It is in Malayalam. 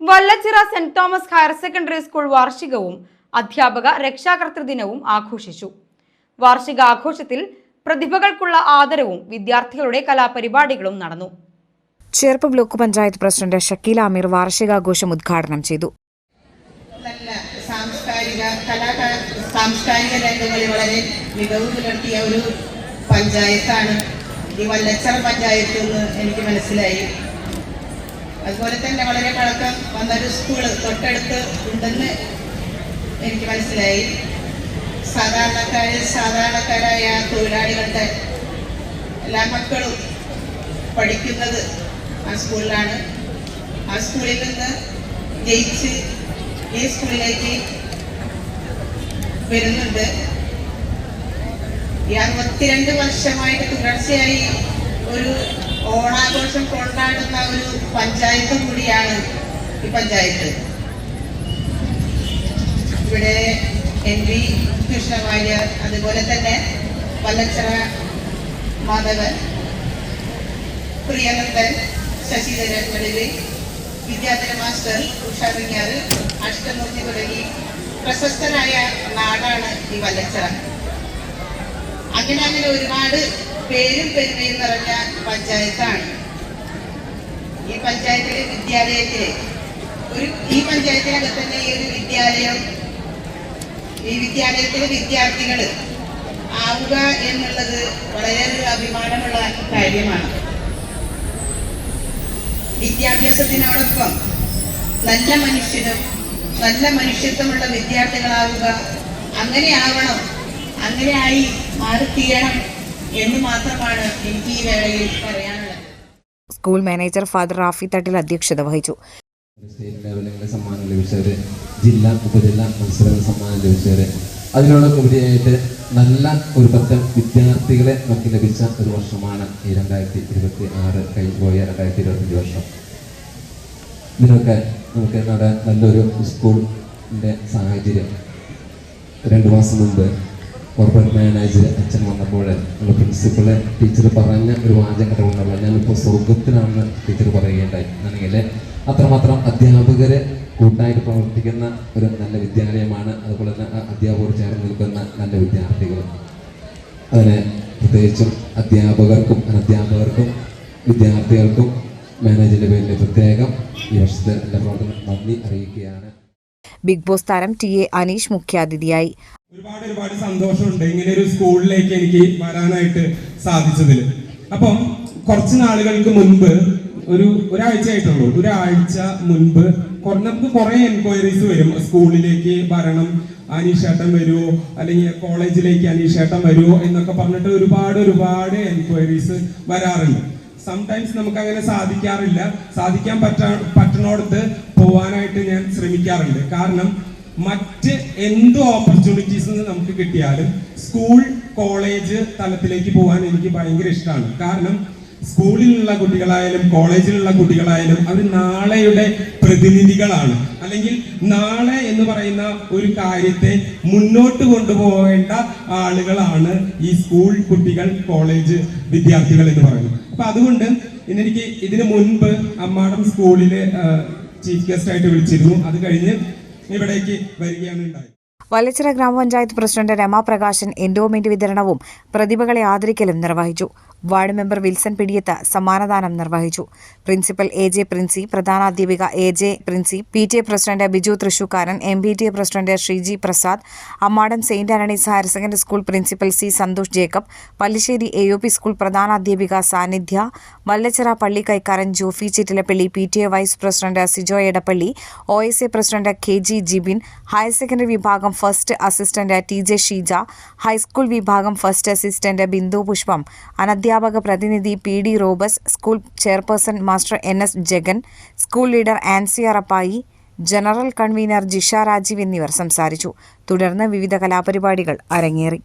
Vallachira saint Thomas higher secondary school വാർഷികവും അധ്യാപക രക്ഷാകർതൃ ദിനവും ആഘോഷിച്ചു. വാർഷിക ആഘോഷത്തിൽ പ്രതിഭകൾക്കുള്ള ആദരവും വിദ്യാർത്ഥികളുടെ കലാപരിപാടികളും നടന്നു. ചേർപ്പ് ബ്ലോക്ക് പഞ്ചായത്ത് പ്രസിഡന്റ് ഷക്കീല അമീർ വാർഷികാഘോഷം ഉദ്ഘാടനം ചെയ്തു. നല്ല സാംസ്കാരിക രംഗങ്ങളിൽ വളരെ മികവ് പുലർത്തിയ ഒരു പഞ്ചായത്താണ് ഈ വല്ലച്ചിറ പഞ്ചായത്ത് എന്ന് എനിക്ക് മനസ്സിലായി. അതുപോലെ തന്നെ വളരെ പഴക്കം വന്നൊരു സ്കൂള് തൊട്ടടുത്ത് ഉണ്ടെന്ന് എനിക്ക് മനസ്സിലായി. സാധാരണക്കാരായ തൊഴിലാളികളുടെ എല്ലാ മക്കളും പഠിക്കുന്നത് ആ സ്കൂളിലാണ്. ആ സ്കൂളിൽ നിന്ന് ജയിച്ച് ഈ സ്കൂളിലേക്ക് വരുന്നുണ്ട്. ഈ 62 വർഷമായിട്ട് തുടർച്ചയായി ഒരു ഓണാഘോഷം കൊണ്ടാടുന്ന ഒരു പഞ്ചായത്ത് കൂടിയാണ് ഈ പഞ്ചായത്ത്. ഇവിടെ NV കൃഷ്ണവാര്യർ, അതുപോലെ തന്നെ വല്ലച്ചിറ മാധവൻ, പ്രിയനന്ദൻ, ശശിധരൻ മുരളി, വിദ്യാധര മാസ്റ്റർ, ഉഷാറിഞ്ഞാറ്, അഷ്ടമൂർത്തി തുടങ്ങി പ്രശസ്തരായ നാടാണ് ഈ വല്ലച്ചിറ. അങ്ങനെ ഒരുപാട് പേരും പെരുമയും നിറഞ്ഞ പഞ്ചായത്താണ് ഈ പഞ്ചായത്തിലെ വിദ്യാലയത്തിലെ ഈ പഞ്ചായത്തിനകത്ത് തന്നെ ഈ വിദ്യാലയത്തിലെ വിദ്യാർത്ഥികൾ ആവുക എന്നുള്ളത് വളരെ അഭിമാനമുള്ള കാര്യമാണ്. വിദ്യാഭ്യാസത്തിനോടൊപ്പം നല്ല മനുഷ്യരും നല്ല മനുഷ്യത്വമുള്ള വിദ്യാർത്ഥികളാവുക, അങ്ങനെയാവണം, അങ്ങനെയായി മാറിത്തീരണം എന്ന് മാത്രമാണ് എനിക്ക് ഈ വേളയിൽ പറയാനുള്ളത്. സ്കൂൾ മാനേജർ ഫാദർ റാഫി തട്ടിൽ അധ്യക്ഷത വഹിച്ചു. സ്റ്റേറ്റ് ലെവലിലെ സമ്മാനം ലഭിച്ചവര്, ജില്ലാ ഉപജില്ലാ മത്സര സമ്മാനം ലഭിച്ചവര്, അതിനോടൊക്കെ ഉപരിയായിട്ട് നല്ല ഒരു പറ്റം വിദ്യാർത്ഥികളെ നമുക്ക് ലഭിച്ച ഒരു വർഷമാണ് ഈ 2026 കഴിഞ്ഞുപോയ 2025 വർഷം. ഇതിനൊക്കെ നമുക്ക് നല്ലൊരു സ്കൂളിൻ്റെ സാഹചര്യം 2 മാസം മുമ്പ് കോർപ്പറേറ്റ് മാനേജർ അച്ഛൻ വന്നപ്പോൾ നമ്മുടെ പ്രിൻസിപ്പളെ ടീച്ചർ പറഞ്ഞ ഒരു വാചകം ഉണ്ടല്ലോ, ഞാനിപ്പോൾ സ്വർഗത്തിലാണെന്ന് ടീച്ചർ പറയുകയുണ്ടായി. ആണെങ്കിൽ അത്രമാത്രം അധ്യാപകരെ കൂട്ടായിട്ട് പ്രവർത്തിക്കുന്ന ഒരു നല്ല വിദ്യാലയമാണ്. അതുപോലെ തന്നെ അധ്യാപകർ ചേർന്ന് നിൽക്കുന്ന നല്ല വിദ്യാർത്ഥികളും. അതിന് പ്രത്യേകിച്ചും അധ്യാപകർക്കും അനധ്യാപകർക്കും വിദ്യാർത്ഥികൾക്കും മാനേജറിന്റെ പേരിൽ പ്രത്യേകം ഈ വർഷത്തെ എല്ലാ പ്രവർത്തനം നന്ദി അറിയിക്കുകയാണ്. ബിഗ് ബോസ് താരം TA അനീഷ് മുഖ്യാതിഥിയായി. ഒരുപാട് സന്തോഷമുണ്ട് ഇങ്ങനെ ഒരു സ്കൂളിലേക്ക് എനിക്ക് വരാനായിട്ട് സാധിച്ചതിൽ. അപ്പം കുറച്ച് നാളുകൾക്ക് മുൻപ് ഒരാഴ്ചയായിട്ടുള്ളൂ, ഒരാഴ്ച മുൻപ് നമുക്ക് കുറെ എൻക്വയറീസ് വരും. സ്കൂളിലേക്ക് വരണം, അനീഷേട്ടൻ വരുമോ, അല്ലെങ്കിൽ കോളേജിലേക്ക് അനീഷേട്ടൻ വരുമോ എന്നൊക്കെ പറഞ്ഞിട്ട് ഒരുപാട് എൻക്വയറീസ് വരാറുണ്ട്. സംടൈംസ് നമുക്ക് അങ്ങനെ സാധിക്കാറില്ല. സാധിക്കാൻ പറ്റണോടത്ത് പോവാനായിട്ട് ഞാൻ ശ്രമിക്കാറുണ്ട്. കാരണം മറ്റ് എന്ത് ഓപ്പർച്യൂണിറ്റീസ് നമുക്ക് കിട്ടിയാലും സ്കൂൾ കോളേജ് തലത്തിലേക്ക് പോകാൻ എനിക്ക് ഭയങ്കര ഇഷ്ടമാണ്. കാരണം സ്കൂളിലുള്ള കുട്ടികളായാലും കോളേജിലുള്ള കുട്ടികളായാലും അവർ നാളെയുടെ പ്രതിനിധികളാണ്. അല്ലെങ്കിൽ നാളെ എന്ന് പറയുന്ന ഒരു കാര്യത്തെ മുന്നോട്ട് കൊണ്ടുപോകേണ്ട ആളുകളാണ് ഈ സ്കൂൾ കുട്ടികൾ, കോളേജ് വിദ്യാർത്ഥികൾ എന്ന് പറയുന്നത്. അപ്പൊ അതുകൊണ്ട് എനിക്ക് ഇതിനു മുൻപ് അമ്മാടം സ്കൂളില് ചീഫ് ഗസ്റ്റ് ആയിട്ട് വിളിച്ചിരുന്നു. അത് കഴിഞ്ഞ് ഇവിടേക്ക് വരികയാണ് ഉണ്ടായത്. വല്ലച്ചിറ ഗ്രാമപഞ്ചായത്ത് പ്രസിഡന്റ് രമാപ്രകാശൻ എൻഡോമെന്റ് വിതരണവും പ്രതിഭകളെ ആദരിക്കലും നിർവഹിച്ചു. വാർഡ് മെമ്പർ വിൽസൺ പിടിയത്ത് സമ്മാനദാനം നിർവഹിച്ചു. പ്രിൻസിപ്പൽ AJ പ്രിൻസി, പ്രധാനാധ്യാപിക AJ Princy, PTA president Biju Thrissukaran, MPTA president Sreeji Prasad, Ammadam saint Antony's higher secondary school principal C Santhosh Jacob, Pallissery AOP school പ്രധാനാധ്യാപിക സാന്നിധ്യ, വല്ലച്ചിറ പള്ളി കൈക്കാരൻ Jofy Chittilappilly, PTA vice president Sijo Edappally, OSA president KG Jibin, higher secondary വിഭാഗം first assistant TJ Sheeja, high school വിഭാഗം ഫസ്റ്റ് അസിസ്റ്റന്റ് ബിന്ദു പുഷ്പം, അധ്യാപക പ്രതിനിധി PD റോബസ്, school chairperson master NS Jagan, school leader Ancy Arappai, general convener Jisha Rajeev എന്നിവർ സംസാരിച്ചു. തുടർന്ന് വിവിധ കലാപരിപാടികൾ അരങ്ങേറി.